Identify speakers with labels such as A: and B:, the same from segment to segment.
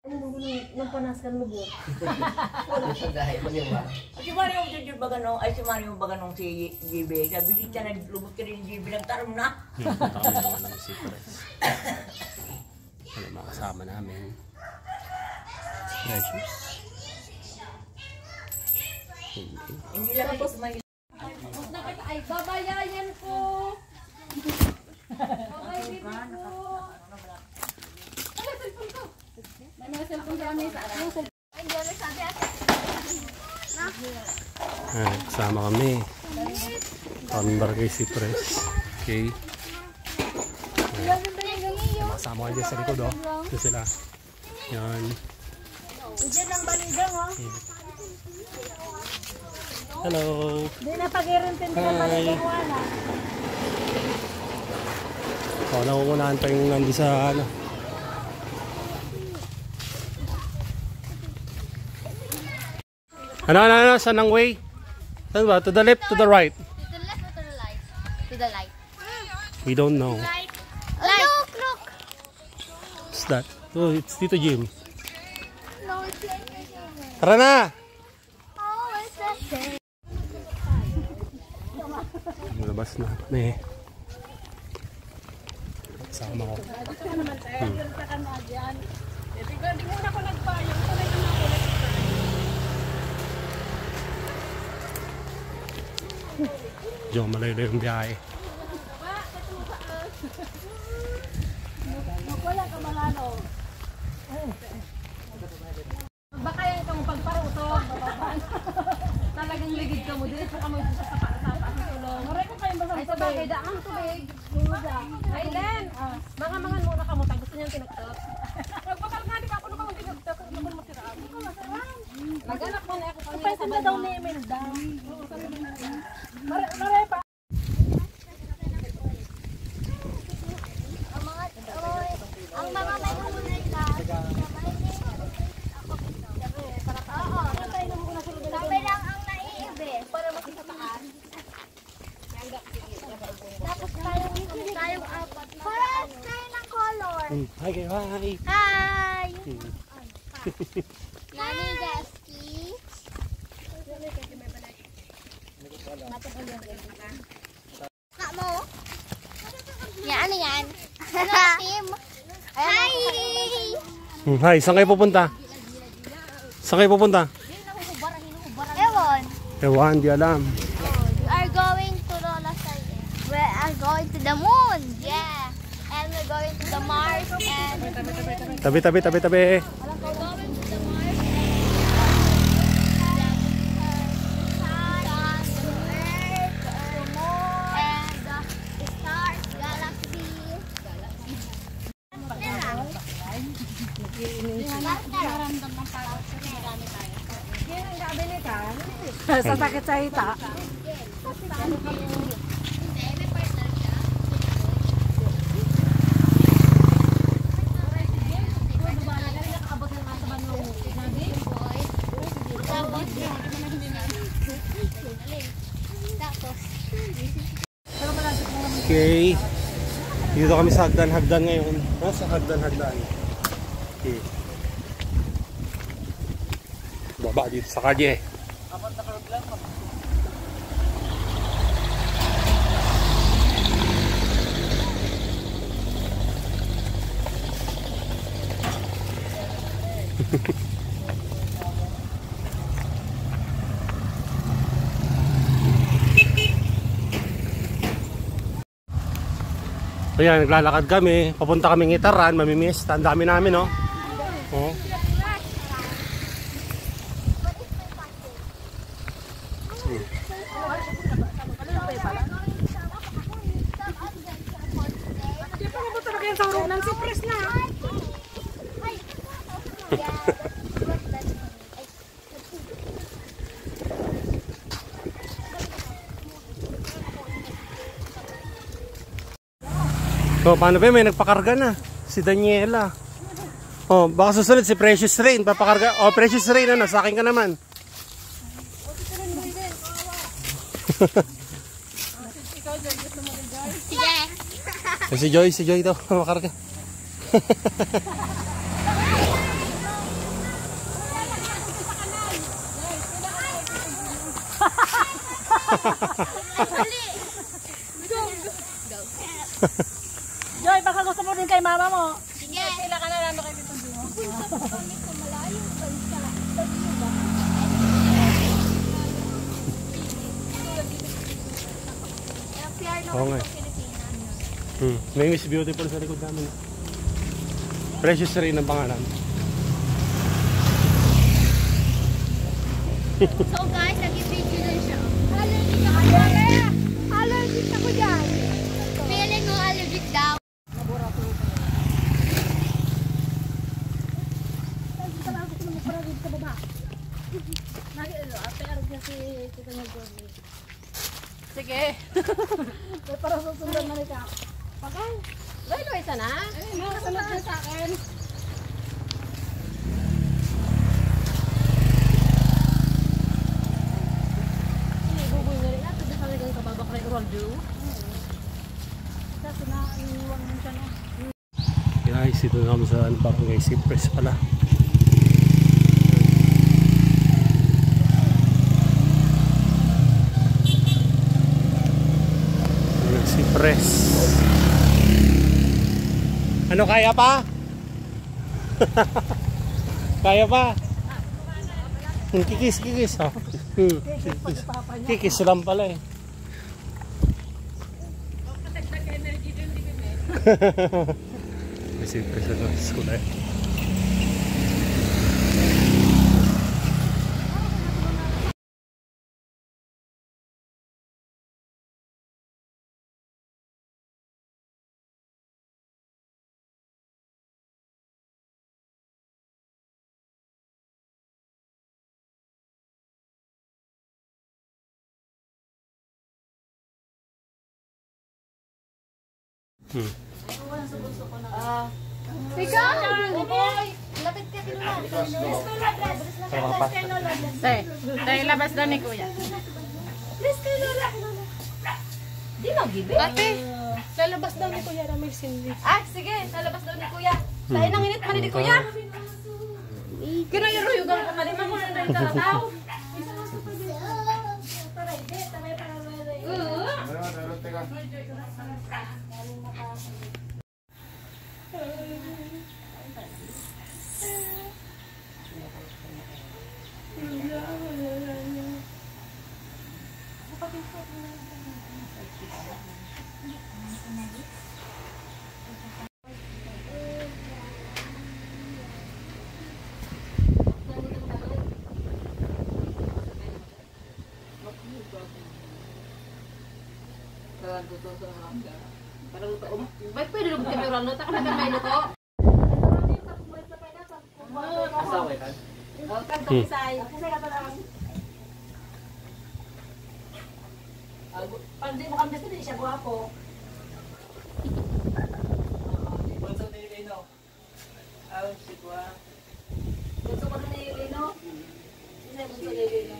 A: Nung panaskan mo buo.
B: Dahil mo niya ba?
C: Si Mario yung baganong, ay si Mario yung baganong si JB. Sabi di ka naglubot ka rin JB ng taram na.
D: Punta kami naman ng Cypress. Ano mga kasama namin. Precious.
C: Hindi lang tapos may...
A: Ay, babayayan ko. Babayayan ko. Ano, cellphone ko? Ano, cellphone ko kami sa akin. Hindi ako sabi ate.
D: Kasama kami. Kami barangay Cypress. Okay. Kasama ko dyan sa likod oh. Ito sila. Yan.
A: Diyan ang baligang oh.
D: Hello.
A: Hindi na pag-irintin ka baligang wala.
D: Nakukunahan pa yung nandun sa ano. Ano, saan ang way? Saan ba? To the left, to the right?
E: To the left or to the right? To the light.
D: We don't know.
E: Light. Look, look.
D: What's that? Oh, it's Tito Jim.
E: No, it's like
D: Tara na!
E: oh, it's the same.
D: Malabas na. Sama ko. Diyo, malayo yung biyahe.
A: Wala ka malano. Baka yan kang pagparutog. Talagang ligid ka mo. Diretso ka mo sa sapa-sapa sa tulong. Maray ko kayong basang tubig. Ay, sabagay, daang tubig. Ay, Len. Mangan-mangan muna ka mo. Gusto niyang tinagtap. Nagpakalgani ka ako nung kang tinagtap. Naman masiraan. Nag-anak mo na ako. Kapaisan na daw ni Imelda. Maray pa.
E: Ang mga may kulay ka. Sabi lang ang naiibig. Para makitataan. Tapos tayong apat. Parang tayo ng color.
D: Hi kayo, hi!
E: Hi! Nani Gasky. Kak mo? Yan, ano yan? Ano, Kim? Hi!
D: Hi, saan kayo pupunta? Saan kayo pupunta?
E: Ewan.
D: Ewan, di alam.
E: We are going to Lola Salle. We are going to the moon. Yeah. And we're going to the Mars and
D: Tabi.
E: we're going to the Mars and the stars, galaxy.
A: Sa sakit sa hita.
D: Okay. Dito kami sa hagdan-hagdan ngayon. Sa hagdan-hagdan. Okay. Baba dito sa kalye. So yan, naglalakad kami, papunta kaming Itaran, mamimiss, ang dami namin, no? Oh.
A: Di pa nabuto na kayo sa urong ng Cypress na.
D: So, paano ba? May nagpakarga na. Si Daniela. Oh, baka susunod si Precious Rain. Papakarga. Oh, Precious Rain, ano? Sa akin ka naman.
E: Sige.
D: Si Joy daw. Makarga.
E: Mali. Go.
A: Joy, baka gusto mo din kay mama mo.
E: Sige.
A: Kailan ka na lang kay Tito Gio.
E: Malayo. PR na
D: Oo nga.
E: sa Pilipinas.
D: May Miss Beautiful sa likod namin. Precious Rain ang pangalan.
E: So guys, nag-video na siya. Allergic ako. Allergic ako dyan. Feeling mo allergic daw.
A: Sige. Para susundan na ikaw. Pakay. Loy-loy isa na. Sunod na sa akin. Buboy na rin natin. Dito sa naging kababak na Roldo. Kasi na-iwan mo siya na.
D: Guys, ito na kami sa Barangay Cypress pala. Cypress. Ano, kaya pa? Kaya pa? Kikis. Oh. Kikis lang pala eh. May Cypress na sa kulay.
E: Ikaw! Lapit ka tinula.
A: Tay, labas daw ni Kuya.
E: Please kay Lola.
A: Di mo gibe.
F: Ate, lalabas daw ni Kuya Ramil Cindy.
A: Ah, sige. Lalabas daw ni Kuya. Tayo nang init man ni Kuya. Kinayuruyugan ko man. Di mo na rin kalataw. Baik pwede luto kami ulan luto. Kan may luto.
B: Asaway kan?
A: Kan kisay. Pandi mo kami din siya guwapo.
C: Bunso ni Lino. Aw, si Kwa.
A: Gusto ko ni Lino. Sino gusto ni Lino?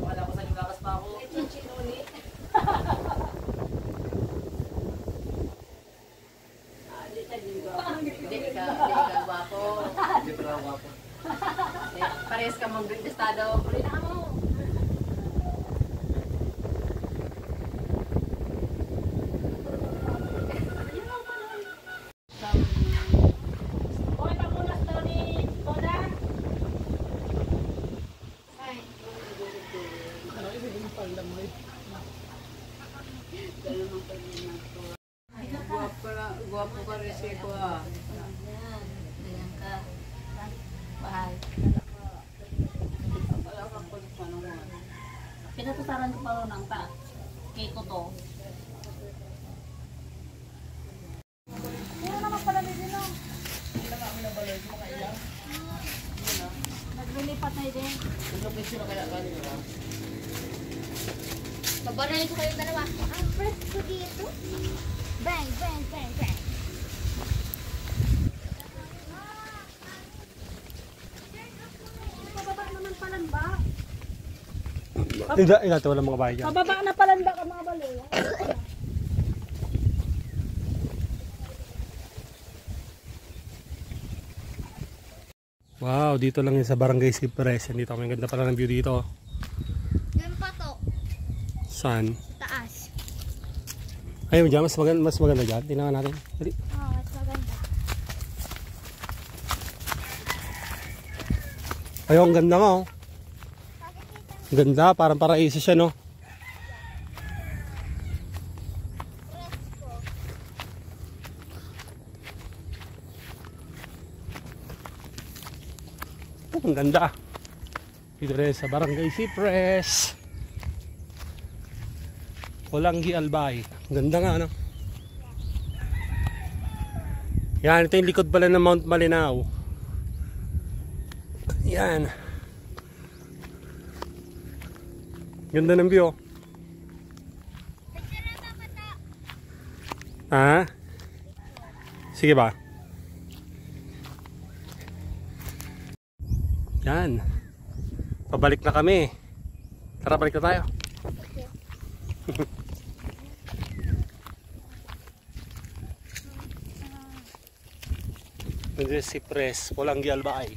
C: Wala ko sa yung lakas pa ako.
A: Chinchinuni. Hindi ka guwapo.
B: Hindi pa lang ako.
A: Parehas ka mong estado. Uli na mo. Oy, pamunas daw ni Koda.
C: Guwapo ka rin si Kwa.
A: Ganyan ka. Mahal.
C: Wala kang kulit manungan.
A: Pinatusaran ko pa rin ang ta. Cake ko to. Puro naman pala din no. Naglilipat na din.
E: Babaralin ko kayo dalawa. Ang first ko dito. Bang, bang, bang, bang.
A: Pababa naman palanda.
D: Hindi, ito walang mga bahay dyan.
A: Pababa na palanda ka mga balo.
D: Wow, dito lang yun sa Barangay Cypress. Dito kami, ganda pala ng view dito.
E: Doon pa to.
D: Saan?
E: Taas.
D: Ayun dyan, mas maganda dyan. Tingnan natin. Dali.
E: Oo, mas maganda.
D: Ayun, ang ganda nga oh. Ganda, parang paraiso siya no. Oh, ang ganda. Dito rin sa Barangay Cypress. Olanggi Albay. Ang ganda nga no. Yan, ito yung likod pala ng Mount Malinaw. Yan. Ganda ng view. Ha? Sige ba? Yan. Pabalik na kami. Tara, balik na tayo. Nandiyan si Cypress, Olanggi Albay.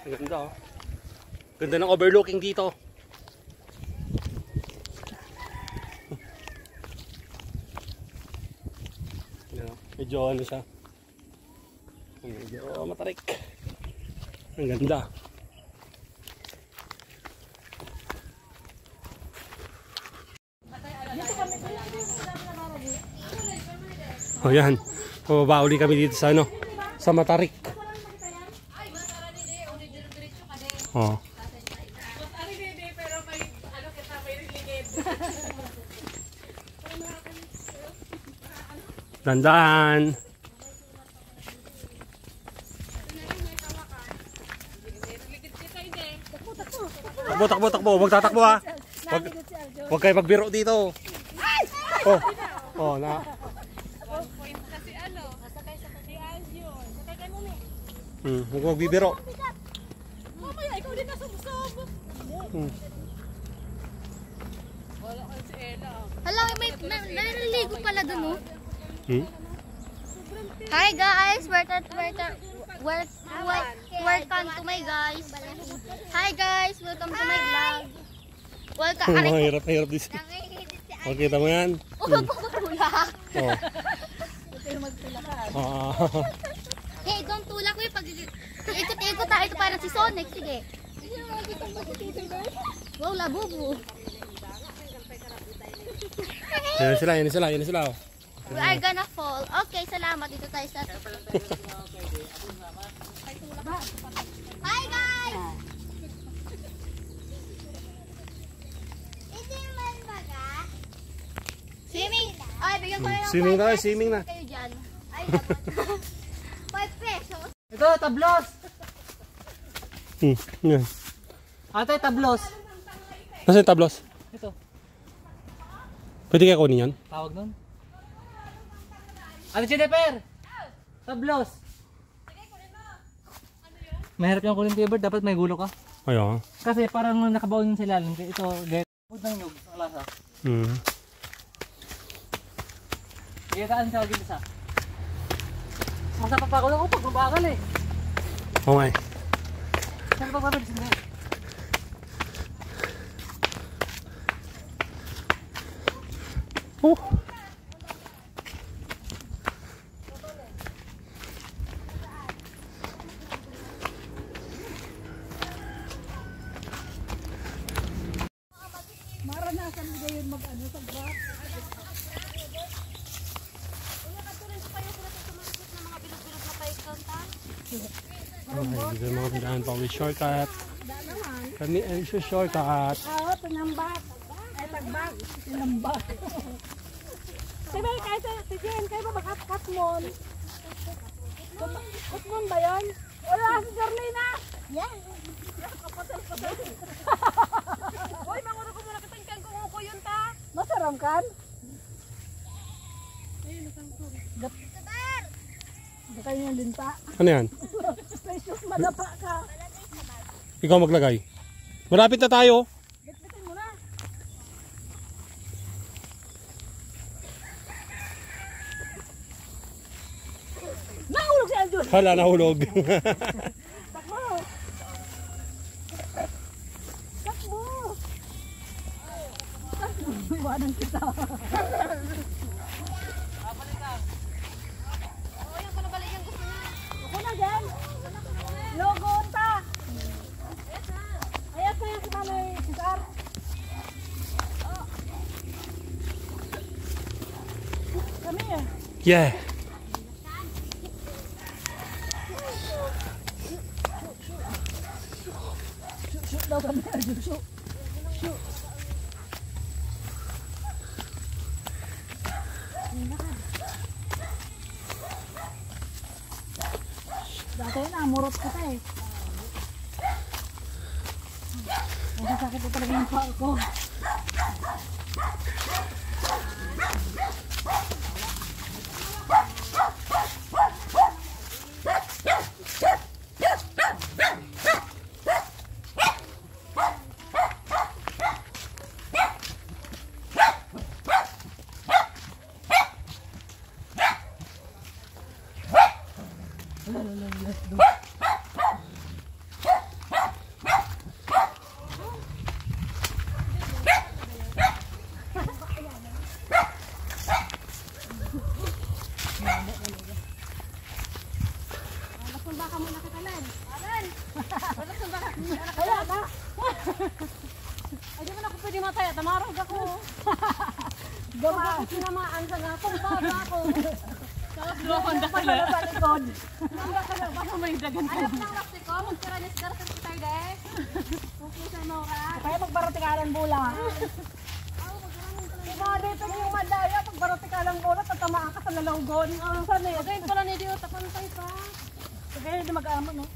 D: Ang ganda oh. Ganda ng overlooking dito. Medyo ano siya. Medyo matarik. Ang ganda. O yan. Pababa uli kami dito sa ano. Sa Matarik. Oh. Dandaan. Takbo. Huwag tatakbo ha. Huwag kayo magbiro dito. Oh. Oh, na. Huwag magbibiro.
F: Mamaya, ikaw din nasa busog.
E: Hala, may naliligo pala dun oh. Hi guys, welcome to my guys. Hi guys, welcome to my vlog. Welcome.
D: Hirap din siya. Okay, tama yan.
E: Huwag mo tulak. Hey, don't tulak mo pag ikot-ikot tayo. Ito parang si Sonic. Sige. Wow, labubo.
D: Yan sila.
E: We are gonna fall. Okay, salamat. Dito tayo sa... Hi guys! Swimming! Ay, bigyan ko ng
D: Swimming na.
E: kayo dyan. Ay, 5 pesos.
B: Ito, tablos.
D: Yan.
B: Ate, tablos.
D: Nasaan yung tablos?
B: Ito,
D: Pwede kaya kunin yan?
B: tawag nun. Ate Jennifer! Tablos. Mahirap yung kunin paper, dapat may gulo ka.
D: Ayun.
B: Kasi parang nakabaon yung silalim. Ito, get. Huwag ng nyug, ang lasa. Iyataan sa gilid isa. Masapapako lang ako pag mabagal eh.
D: Okay.
B: Saan pa pabilis na?
D: Oh.
F: Maranasan mo yun mag-ano sa graph.
D: Okay, dito mga pindahan pa with shortcut. Kami ay shortcut.
F: Oo, tinambak. Ay, tagbak. Tinambak. Diba, kahit si Jen, kayo ba katmon? Katmon ba yun? Wala, si Jarlina!
E: Yeah.
F: Uy, manguro ko muna katangkan kung ako yun ta. Masaram kan? Gatay niyan din ta.
D: Ano yan?
F: Precious, madapa ka.
D: Ikaw maglagay. Malapit na tayo.
F: Bitbitin mo na. doon.
D: Hala, nahulog.
F: Takbo! Takbo! Takbo! Iwanan kita. Ako na dyan. Logo ta. Ayat na yung si Manoy Cesar. Kami eh.
D: Yeah.
F: Shoot daw kami. Shoot. Shoot. Dati namurot kita eh. Nasasakit ko talaga yung paa ko. Kaya na.
A: Ay, di mo na ako pwede mataya. Tamarog ako.
F: Gama.
A: Bakit tinamaan sa nga akong para ako? Tapos
F: Ano pa na sa likod?
A: baka may dagan ko. Alam mo ng lapsi ko, magtira ni Sgar sa kitay de. Okay sa Nora.
F: Kaya magbarotikalan bula. Diba dito yung madaya, pagbarotikalan bula, tatamaan ka sa lalawgon. Saan eh?
A: Again pala ni Dio, tapantay pa.
F: Sige, hindi mag-aamon no?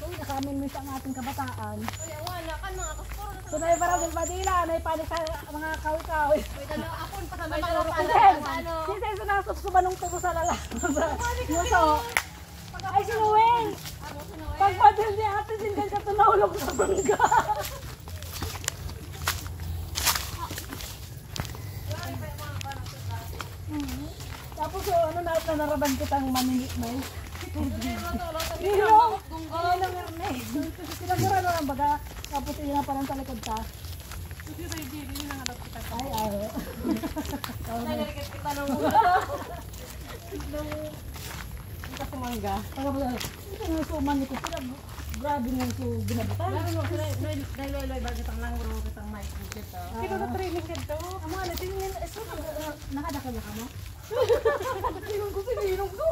F: Uy, nakamin mo ang ating kabataan.
A: Kaya wala kan mga kasporo.
F: Tunay para ng badila, naipanik sa mga kaw-kaw.
A: May dalawa ako, patama yung laro
F: And then, sisa yung sinasubsuban ng tubo sa lala. Muso. Ay, sinuwing! Pagpadil ni ate, sindan ka tunawlog sa bangga. Tapos ano na naraban kitang maningit-may. Hilo! Ay, lang Erne. Sinagura na lang baga. Tapos yun na parang sa likod ka. Ay, ay.
A: Nagarikat kita ng
F: Ito sa mangga. Ito yung suman nito. Grabe nga ito binabutan.
A: Dahil bago kitang langgro, kitang mic dito.
F: Kino na training ka ito? Ang mga natin nakadakal na ka mo? Nakadakal ko, sininong ko.